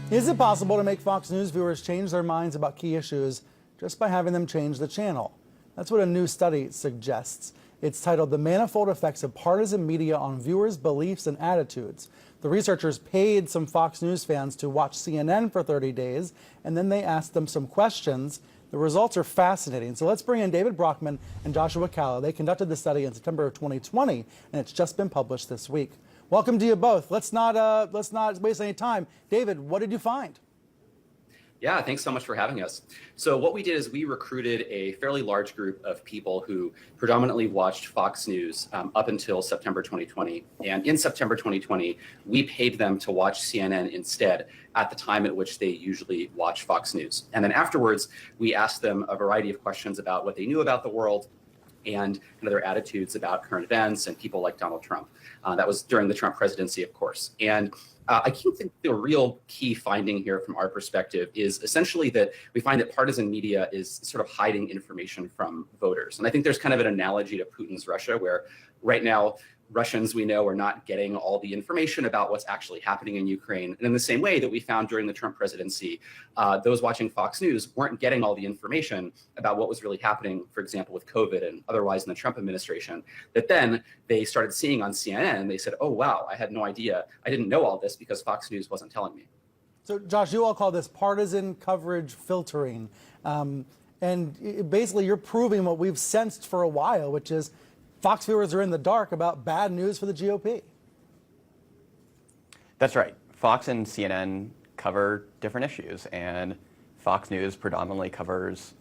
Is it possible to make Fox News viewers change their minds about key issues just by having them change the channel? That's what a new study suggests. It's titled "The Manifold Effects of Partisan Media on Viewers' Beliefs and Attitudes." The researchers paid some Fox News fans to watch CNN for 30 days, and then they asked them some questions. The results are fascinating. So let's bring in David Brockman and Joshua Callow. They conducted the study in September of 2020, and it's just been published this week. Welcome to you both. Let's not waste any time. David, what did you find? Yeah, thanks so much for having us. So what we did is we recruited a fairly large group of people who predominantly watched Fox News up until September 2020. And in September 2020, we paid them to watch CNN instead at the time at which they usually watch Fox News. And then afterwards, we asked them a variety of questions about what they knew about the world and their attitudes about current events and people like Donald Trump. That was during the Trump presidency, of course. And I think the real key finding here from our perspective is essentially that we find that partisan media is sort of hiding information from voters. And I think there's kind of an analogy to Putin's Russia, where right now, Russians we know are not getting all the information about what's actually happening in Ukraine. And in the same way that we found during the Trump presidency, those watching Fox News weren't getting all the information about what was really happening, for example, with COVID and otherwise in the Trump administration, that then they started seeing on CNN and they said, oh, wow, I had no idea. I didn't know all this because Fox News wasn't telling me. So Josh, you all call this partisan coverage filtering. And basically you're proving what we've sensed for a while, which is Fox viewers are in the dark about bad news for the GOP. That's right. Fox and CNN cover different issues, and Fox News predominantly covers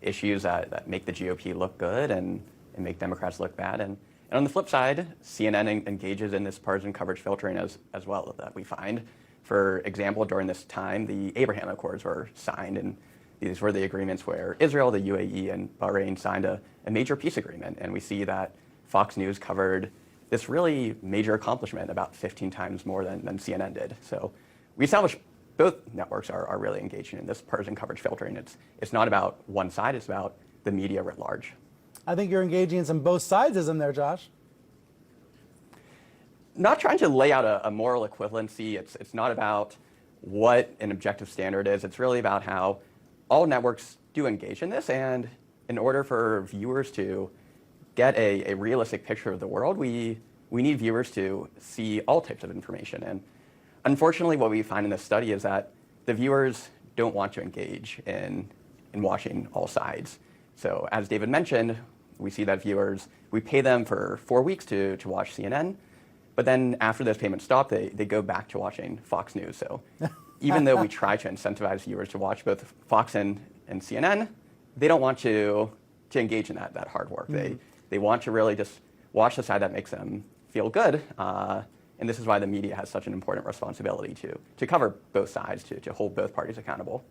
issues that make the GOP look good and make Democrats look bad. And on the flip side, CNN engages in this partisan coverage filtering as well that we find. For example, during this time, the Abraham Accords were signed, and these were the agreements where Israel, the UAE, and Bahrain signed a major peace agreement. And we see that Fox News covered this really major accomplishment about 15 times more than CNN did. So we established both networks are really engaging in this partisan coverage filtering. It's not about one side, it's about the media writ large. I think you're engaging in some both sides-ism there, Josh. Not trying to lay out a moral equivalency. It's not about what an objective standard is. It's really about how all networks do engage in this, and in order for viewers to get a realistic picture of the world, we need viewers to see all types of information. And unfortunately, what we find in this study is that the viewers don't want to engage in watching all sides. So as David mentioned, we see that viewers, we pay them for 4 weeks to watch CNN, but then after those payments stop, they go back to watching Fox News. So even though we try to incentivize viewers to watch both Fox and CNN, they don't want to engage in that hard work. Mm-hmm. They want to really just watch the side that makes them feel good. And this is why the media has such an important responsibility to cover both sides, to hold both parties accountable.